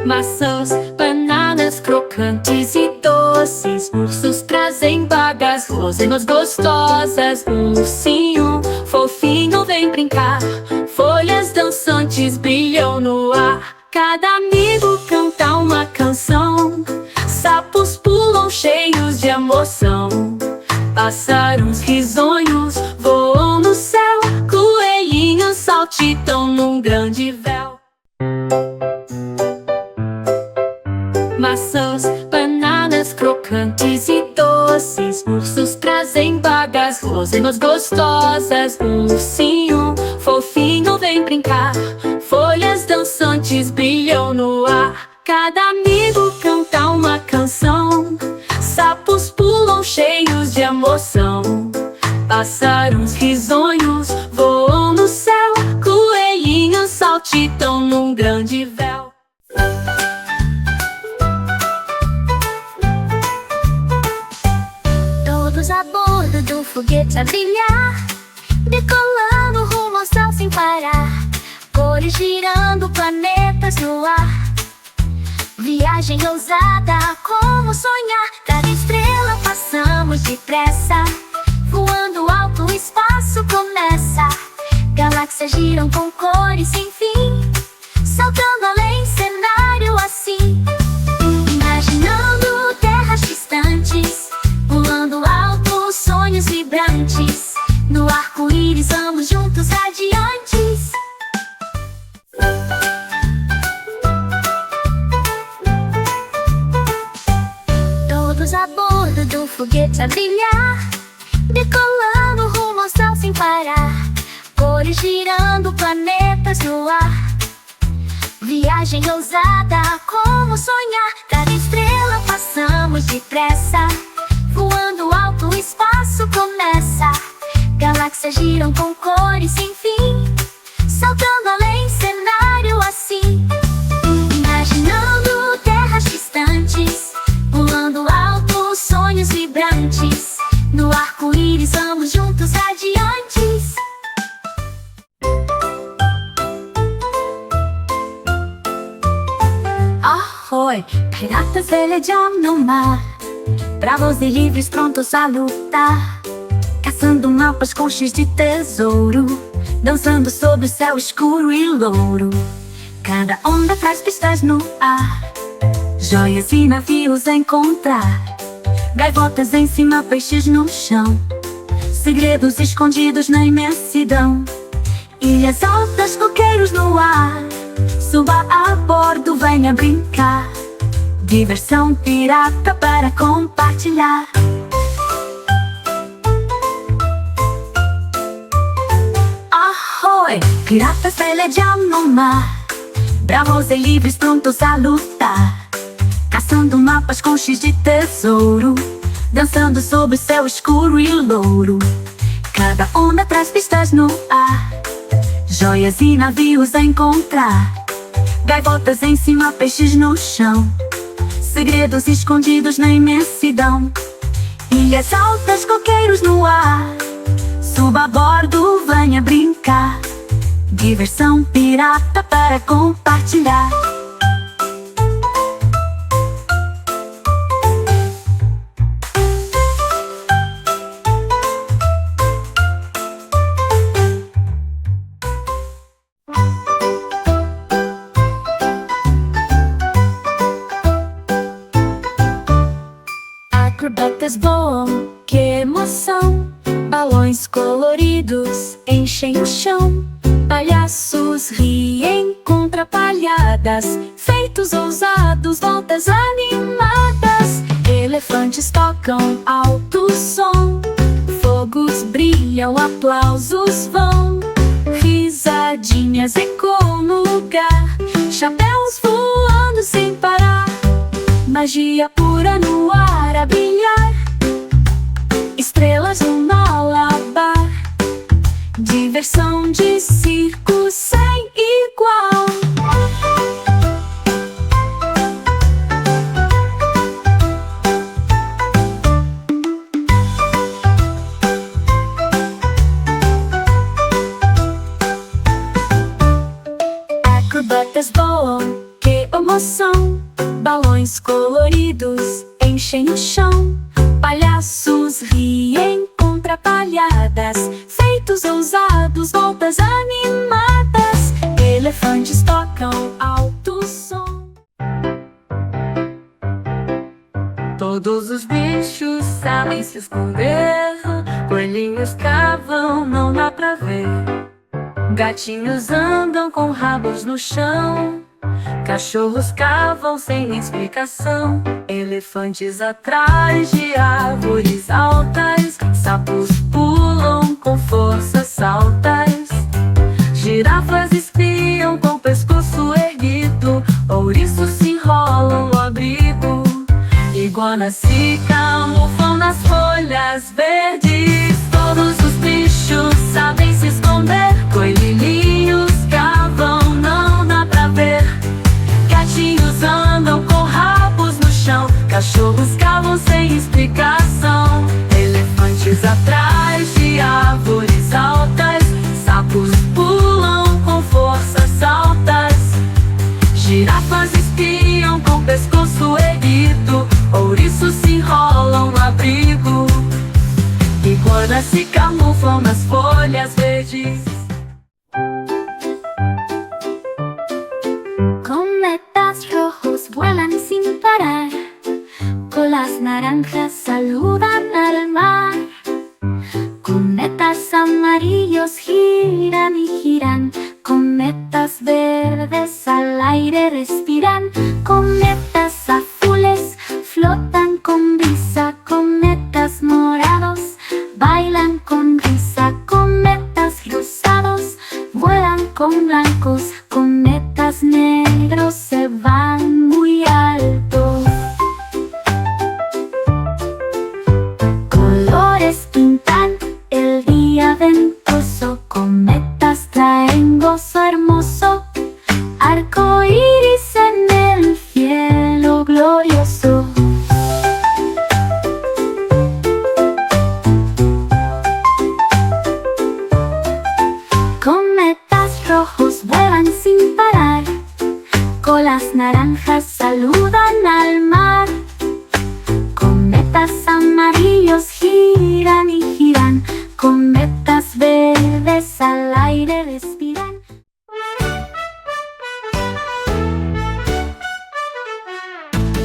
Maçãs, bananas crocantes e doces. Ursos trazem bagas, guloseimas gostosas. Um ursinho fofinho vem brincar. Folhas dançantes brilham no ar. Cada amigo canta uma canção. Sapos pulam cheios de emoção. Pássaros risonhos voam no céu. Coelhinhos saltitam num grande véu. Maçãs, bananas crocantes e doces. Ursos trazem bagas, guloseimas gostosas. Um ursinho fofinho vem brincar. Folhas dançantes brilham no ar. Cada amigo canta uma canção. Sapos pulam cheios de emoção. Pássaros risonhos voam no céu. Coelhinhos saltitam num grande véu. Todos a bordo do foguete a brilhar, decolando rumo ao céu sem parar. Cores girando, planetas no ar. Viagem ousada, como sonhar. Cada estrela passamos depressa. Voando alto, o espaço começa. Galáxias giram com cores sem fim. Saltando além, cenário assim. Imaginando terras distantes. Pulando alto, sonhos vibrantes. No arco-íris vamos juntos radiantes. Todos a bordo do foguete a brilhar, decolando rumo ao céu sem parar. Cores girando, planetas no ar. Viagem ousada, como sonhar. Cada estrela passamos depressa. Voando alto, o espaço começa. Galáxias giram com cores sem fim. Saltando além, cenário assim. Imaginando terras distantes. Pulando alto, sonhos vibrantes. No arco-íris vamos juntos radiantes. Ahoy, piratas velejam no mar, bravos e livres prontos a lutar. Caçando mapas com X de tesouro, dançando sob o céu escuro e louro. Cada onda traz pistas no ar, joias e navios a encontrar. Gaivotas em cima, peixes no chão, segredos escondidos na imensidão. Ilhas altas, coqueiros no ar, suba a bordo, venha brincar. Diversão pirata para compartilhar. Ahoy, piratas velejam no mar, bravos e livres prontos a lutar. Caçando mapas com X de tesouro, dançando sob o céu escuro e louro. Cada onda traz pistas no ar, joias e navios a encontrar. Gaivotas em cima, peixes no chão, segredos escondidos na imensidão. Ilhas altas, coqueiros no ar, suba a bordo, venha brincar. Diversão pirata para compartilhar. Acrobatas voam, que emoção. Balões coloridos enchem o chão. Palhaços riem contra palhadas. Feitos ousados, voltas animadas. Elefantes tocam alto som. Fogos brilham, aplausos vão. Risadinhas ecoam no lugar. Chapéus voando sem parar. Magia pura no ar a brilhar. Estrelas no malabar. Diversão de circo sem igual. Acrobatas voam, que emoção. Balões coloridos enchem o chão. Palhaços riem com trapalhadas, feitos ousados, voltas animadas. Elefantes tocam alto som. Todos os bichos sabem se esconder. Coelhinhos cavam, não dá pra ver. Gatinhos andam com rabos no chão. Cachorros cavam sem explicação. Elefantes atrás de árvores altas. Sapos pulam com forças altas. Girafas espiam com o pescoço erguido. Ouriços se enrolam no abrigo. Iguanas se camuflam nas folhas verdes. Todos os bichos sabem se esconder. Coelhinhos cavam, não dá pra ver. Gatinhos andam com rabos no chão. Cachorros cavam sem explicação. Elefantes atrás de árvores altas. Sapos pulam com forças altas. Girafas espiam com o pescoço erguido. Ouriços se enrolam no abrigo. Iguanas se camuflam nas folhas verdes. Cometas rojos vuelan sin parar. Colas naranjas saludan al mar. Cometas amarillos giran y giran. Cometas verdes al aire respiran. Cometas azules flotan con brisa. Cometas morados bailan con risa. Cometas rosados vuelan con blancos. Cometas negros se van muy alto. Colores pintan el día ventoso. Cometas traen gozo hermoso. Arco iris en el cielo glorioso. Cometas rojos vuelan sin parar. Colas naranjas saludan al mar. Cometas amarillos giran y giran. Cometas verdes al aire respiran.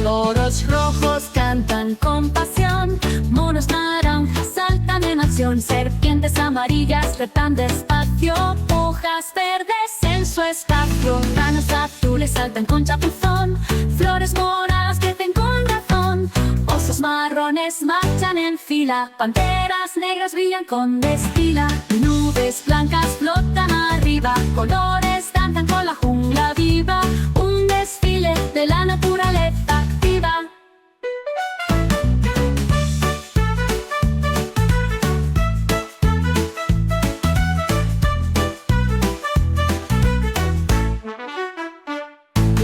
Loros rojos cantan con pasión. Monos naranjas saltan en acción. Serpientes amarillas trepan despacio. Hojas verdes en su espacio. Ranas azules saltan con chapuzón. Flores moradas crecen con razón. Osos marrones marchan en fila. Panteras negras brillan con destila. Nubes blancas flotan arriba. Colores danzan con la jungla viva. Un desfile de la naturaleza activa.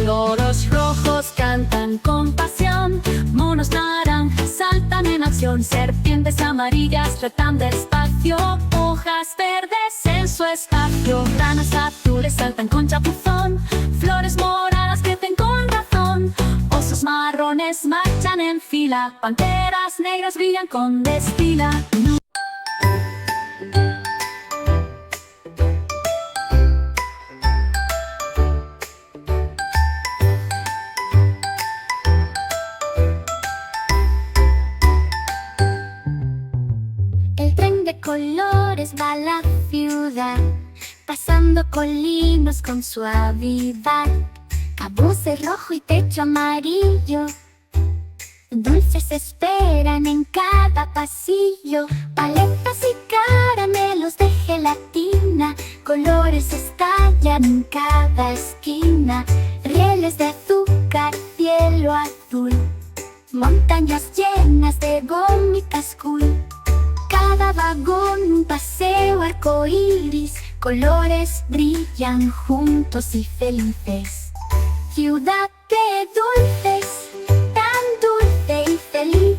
Loros rojos cantan con pasión. Monos naranjas saltan en acción. Serpientes amarillas trepan despacio. Hojas verdes en su espacio. Ranas azules saltan con chapuzón. Flores moradas crecen con razón. Osos marrones marchan en fila. Panteras negras brillan con destila. El tren de colores va a la ciudad, pasando colinas con suavidad. Caboce rojo y techo amarillo. Dulces esperan en cada pasillo. Paletas y caramelos de gelatina. Colores estallan en cada esquina. Rieles de azúcar, cielo azul. Montañas llenas de gomitas cool. Cada vagón un paseo arcoíris. Colores brillan juntos y felices. Ciudad de dulces, tan dulce y feliz.